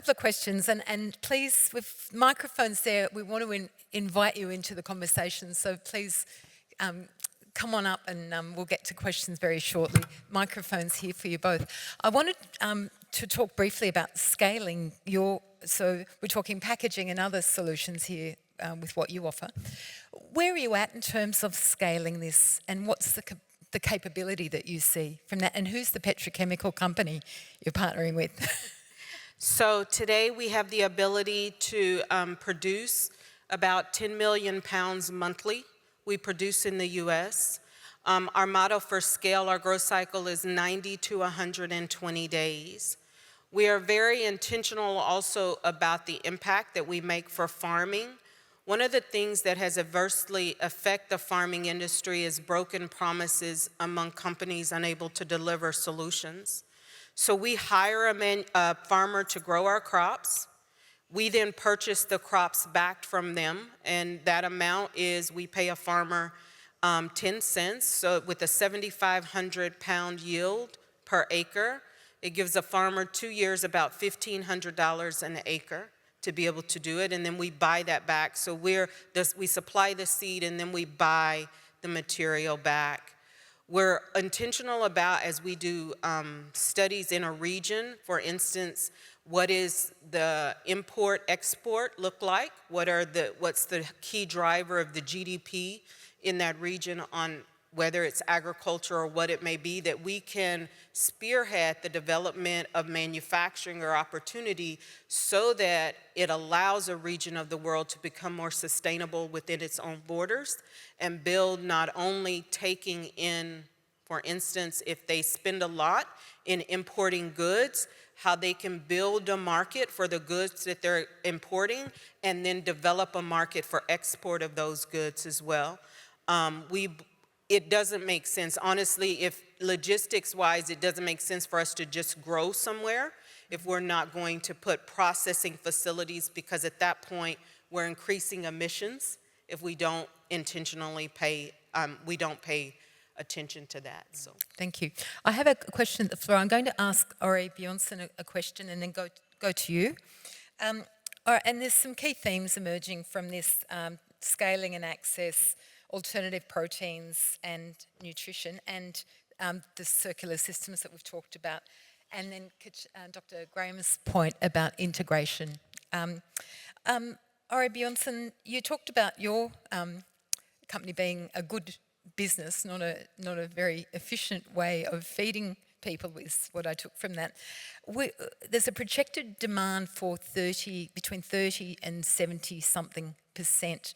couple of questions, and please, with microphones there, we want to invite you into the conversation, so please come on up and we'll get to questions very shortly. Microphones here for you both. I wanted to talk briefly about scaling so we're talking packaging and other solutions here with what you offer. Where are you at in terms of scaling this, and what's the capability that you see from that, and who's the petrochemical company you're partnering with? So today we have the ability to produce about 10 million pounds monthly. We produce in the US. Our model for scale, our growth cycle is 90 to 120 days. We are very intentional also about the impact that we make for farming. One of the things that has adversely affected the farming industry is broken promises among companies unable to deliver solutions. So we hire a farmer to grow our crops. We then purchase the crops back from them, and that amount is we pay a farmer 10 cents. So with a 7,500 pound yield per acre, it gives a farmer 2 years about $1,500 an acre to be able to do it, and then we buy that back. So we supply the seed and then we buy the material back. We're intentional about, as we do studies in a region, for instance, what is the import-export look like? What's the key driver of the GDP in that region on whether it's agriculture or what it may be, that we can spearhead the development of manufacturing or opportunity so that it allows a region of the world to become more sustainable within its own borders and build not only taking in, for instance, if they spend a lot in importing goods, how they can build a market for the goods that they're importing and then develop a market for export of those goods as well. It doesn't make sense. Honestly, if logistics-wise, it doesn't make sense for us to just grow somewhere if we're not going to put processing facilities, because at that point, we're increasing emissions if we don't intentionally pay attention to that. So. Thank you. I have a question at the floor. I'm going to ask Orri Björnsson a question and then go to you. And there's some key themes emerging from this scaling and access, alternative proteins and nutrition, and the circular systems that we've talked about, and then Dr. Graham's point about integration. Orri Björnsson, you talked about your company being a good business, not a very efficient way of feeding people, is what I took from that. There's a projected demand for between 30 and 70-something%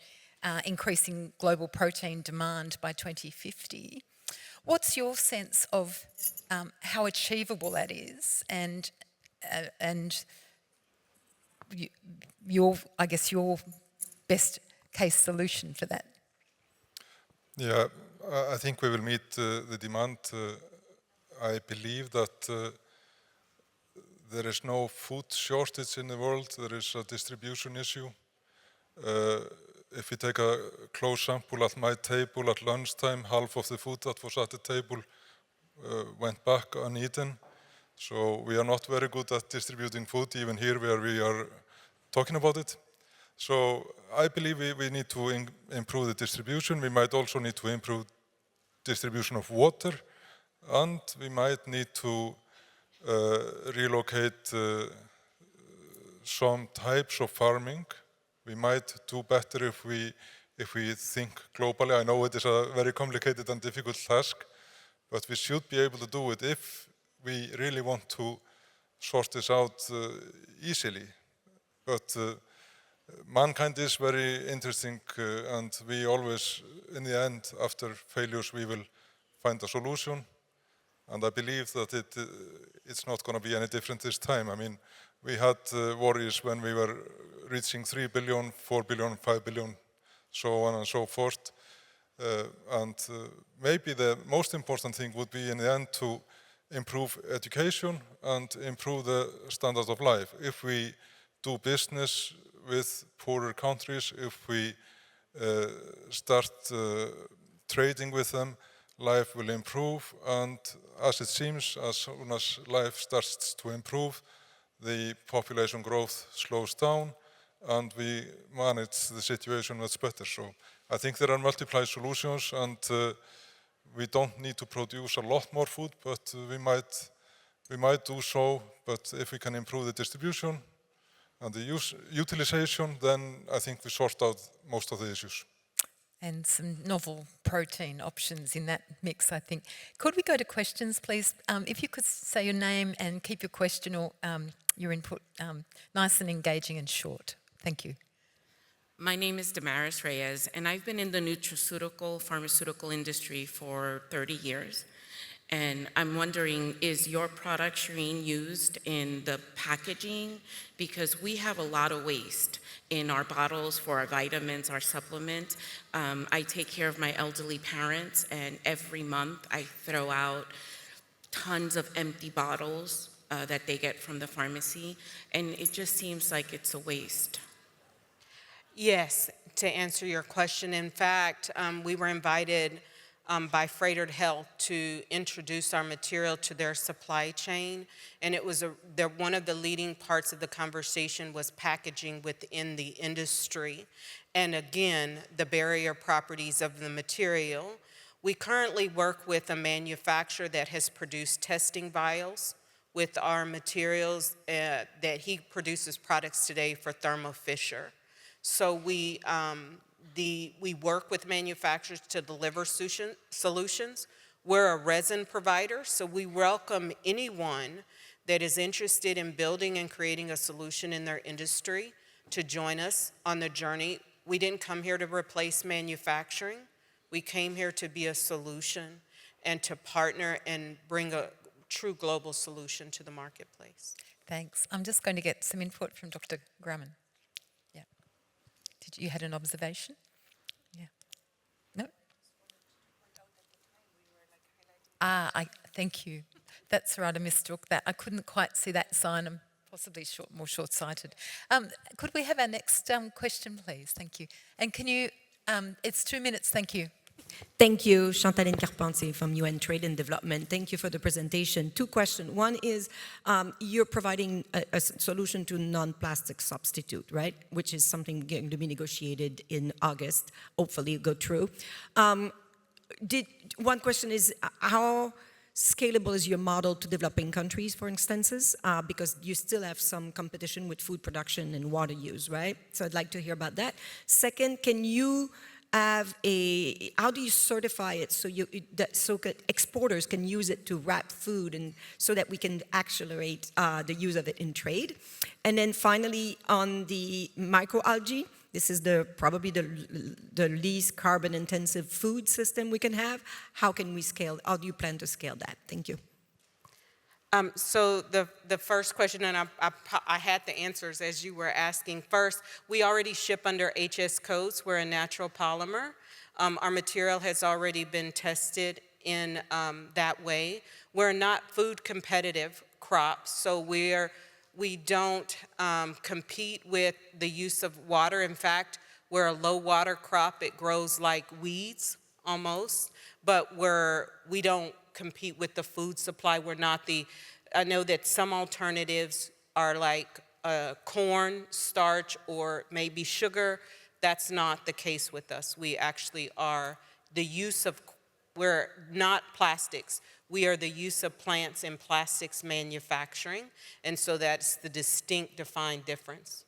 increasing global protein demand by 2050. What's your sense of how achievable that is, and your best case solution for that? Yeah, I think we will meet the demand. I believe that there is no food shortage in the world. There is a distribution issue. If you take a close sample at my table at lunchtime, half of the food that was at the table went back uneaten. So we are not very good at distributing food, even here where we are talking about it. So I believe we need to improve the distribution. We might also need to improve distribution of water, and we might need to relocate some types of farming. We might do better if we think globally. I know it is a very complicated and difficult task, but we should be able to do it if we really want to sort this out easily. But mankind is very interesting, and we always, in the end, after failures, we will find a solution. And I believe that it's not going to be any different this time. I mean, we had worries when we were reaching 3 billion, 4 billion, 5 billion, so on and so forth. Maybe the most important thing would be in the end to improve education and improve the standard of life. If we do business with poorer countries, if we start trading with them, life will improve, and as it seems, as soon as life starts to improve, the population growth slows down, and we manage the situation much better. So I think there are multiple solutions, and we don't need to produce a lot more food, but we might do so. But if we can improve the distribution and the utilization, then I think we sort out most of the issues. And some novel protein options in that mix, I think. Could we go to questions, please? If you could say your name and keep your question or your input nice and engaging and short. Thank you. My name is Damaris Reyes, and I've been in the nutraceutical pharmaceutical industry for 30 years. And I'm wondering, is your product, Sharina, used in the packaging? Because we have a lot of waste in our bottles for our vitamins, our supplements. I take care of my elderly parents, and every month I throw out tons of empty bottles that they get from the pharmacy, and it just seems like it's a waste. Yes, to answer your question, in fact, we were invited by Freighted Health to introduce our material to their supply chain, and it was one of the leading parts of the conversation was packaging within the industry, and again, the barrier properties of the material. We currently work with a manufacturer that has produced testing vials with our materials that he produces products today for Thermo Fisher. So we work with manufacturers to deliver solutions. We're a resin provider, so we welcome anyone that is interested in building and creating a solution in their industry to join us on the journey. We didn't come here to replace manufacturing. We came here to be a solution and to partner and bring a true global solution to the marketplace. Thanks. I'm just going to get some input from Dr. Grahmann. Yeah. You had an observation? Yeah. No? Thank you. That's right, I mistook that. I couldn't quite see that sign. I'm possibly more short-sighted. Could we have our next question, please? Thank you. And can you, it's 2 minutes, thank you. Thank you, Chantaline Carpentier from UN Trade and Development. Thank you for the presentation. 2 questions. One is, you're providing a solution to non-plastic substitute, right? Which is something going to be negotiated in August, hopefully go through. One question is, how scalable is your model to developing countries, for instances? Because you still have some competition with food production and water use, right? So I'd like to hear about that. Second, can you how do you certify it so exporters can use it to wrap food and so that we can accelerate the use of it in trade? And then finally, on the microalgae, this is probably the least carbon intensive food system we can have. How can we scale? How do you plan to scale that? Thank you. So the first question, and I had the answers as you were asking. First, we already ship under HS codes. We're a natural polymer. Our material has already been tested in that way. We're not food competitive crops, so we don't compete with the use of water. In fact, we're a low water crop. It grows like weeds almost, but we don't compete with the food supply. I know that some alternatives are like corn, starch, or maybe sugar. That's not the case with us. We actually are we're not plastics. We are the use of plants in plastics manufacturing, and so that's the distinct defined difference.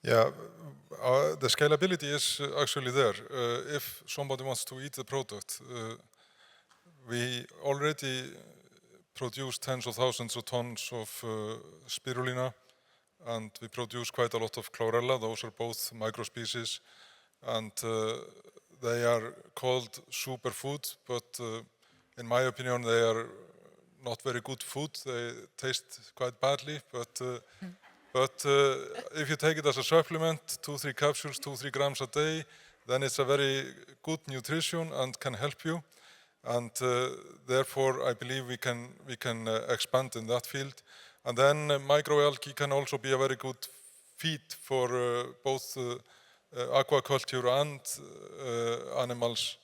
Yeah, the scalability is actually there. If somebody wants to eat the product, we already produce tens of thousands of tons of spirulina, and we produce quite a lot of chlorella. Those are both microspecies, and they are called superfood, but in my opinion, they are not very good food. They taste quite badly, but if you take it as a supplement, 2-3 capsules, 2-3 grams a day, then it's a very good nutrition and can help you. And therefore, I believe we can expand in that field. And then microalgae can also be a very good feed for both aquaculture and animals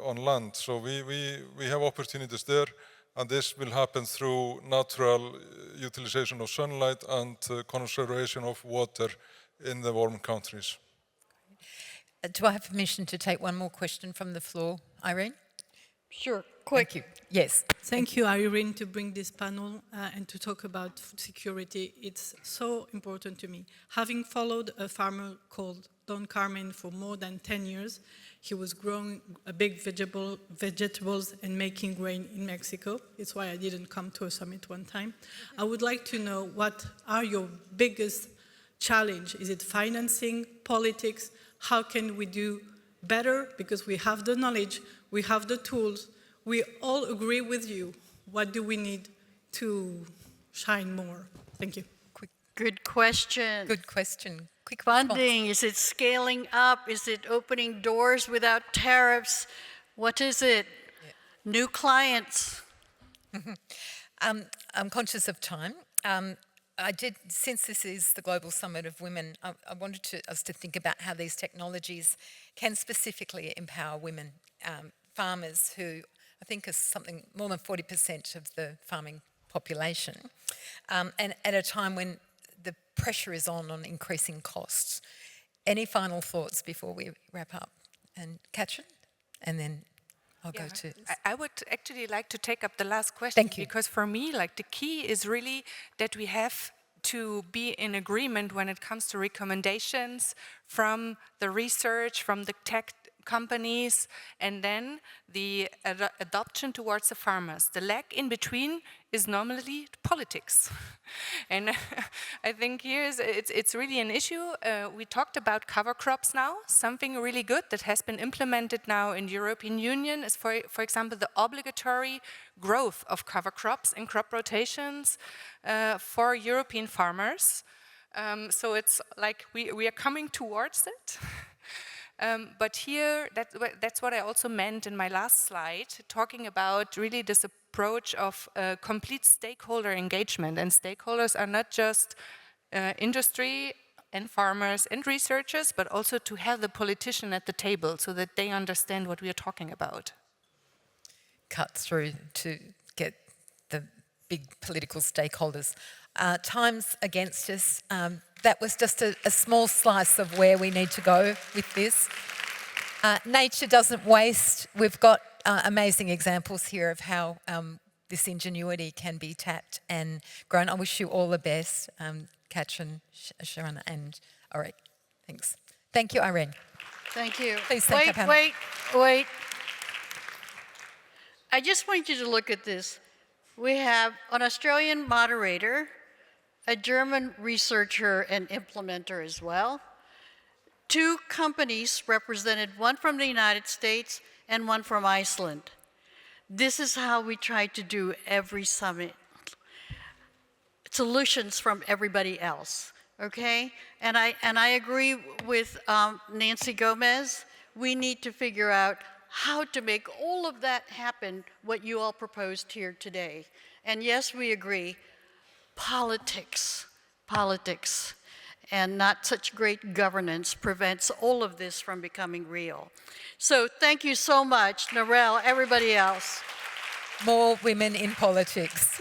on land. So we have opportunities there. And this will happen through natural utilization of sunlight and conservation of water in the warm countries. Do I have permission to take one more question from the floor, Irene? Sure, quick. Thank you. Yes. Thank you, Irene, to bring this panel and to talk about food security. It's so important to me. Having followed a farmer called Don Carmen for more than 10 years, he was growing a big vegetables and making grain in Mexico. It's why I didn't come to a summit one time. I would like to know, what are your biggest challenge? Is it financing, politics? How can we do better? Because we have the knowledge, we have the tools, we all agree with you. What do we need to shine more? Thank you. Good question. Good question. Quick Funding, is it scaling up? Is it opening doors without tariffs? What is it? Yeah. New clients? I'm conscious of time. Since this is the Global Summit of Women, I wanted us to think about how these technologies can specifically empower women, farmers who I think is something more than 40% of the farming population, and at a time when the pressure is on increasing costs. Any final thoughts before we wrap up? And Kathrin, and then I'll go to... I would actually like to take up the last question. Thank you. Because for me, like, the key is really that we have to be in agreement when it comes to recommendations from the research, from the tech companies, and then the adoption towards the farmers. The lag in between is normally politics. And I think it's really an issue. We talked about cover crops now. Something really good that has been implemented now in the European Union is, for example, the obligatory growth of cover crops and crop rotations for European farmers. So it's like we are coming towards it. But here, that's what I also meant in my last slide, talking about really this approach of complete stakeholder engagement. And stakeholders are not just industry and farmers and researchers, but also to have the politician at the table so that they understand what we are talking about. Cut through to get the big political stakeholders. Time's against us. That was just a small slice of where we need to go with this. Nature doesn't waste. We've got amazing examples here of how this ingenuity can be tapped and grown. I wish you all the best, Kathrin, Sharina and Orri. Thanks. Thank you, Irene. Thank you. Please thank our panel. Wait. I just want you to look at this. We have an Australian moderator, a German researcher and implementer as well, 2 companies represented, one from the United States and one from Iceland. This is how we try to do every summit. Solutions from everybody else, okay? And I agree with Nancy Gomez. We need to figure out how to make all of that happen, what you all proposed here today. And yes, we agree, politics, and not such great governance prevents all of this from becoming real. So thank you so much, Narelle, everybody else. More women in politics.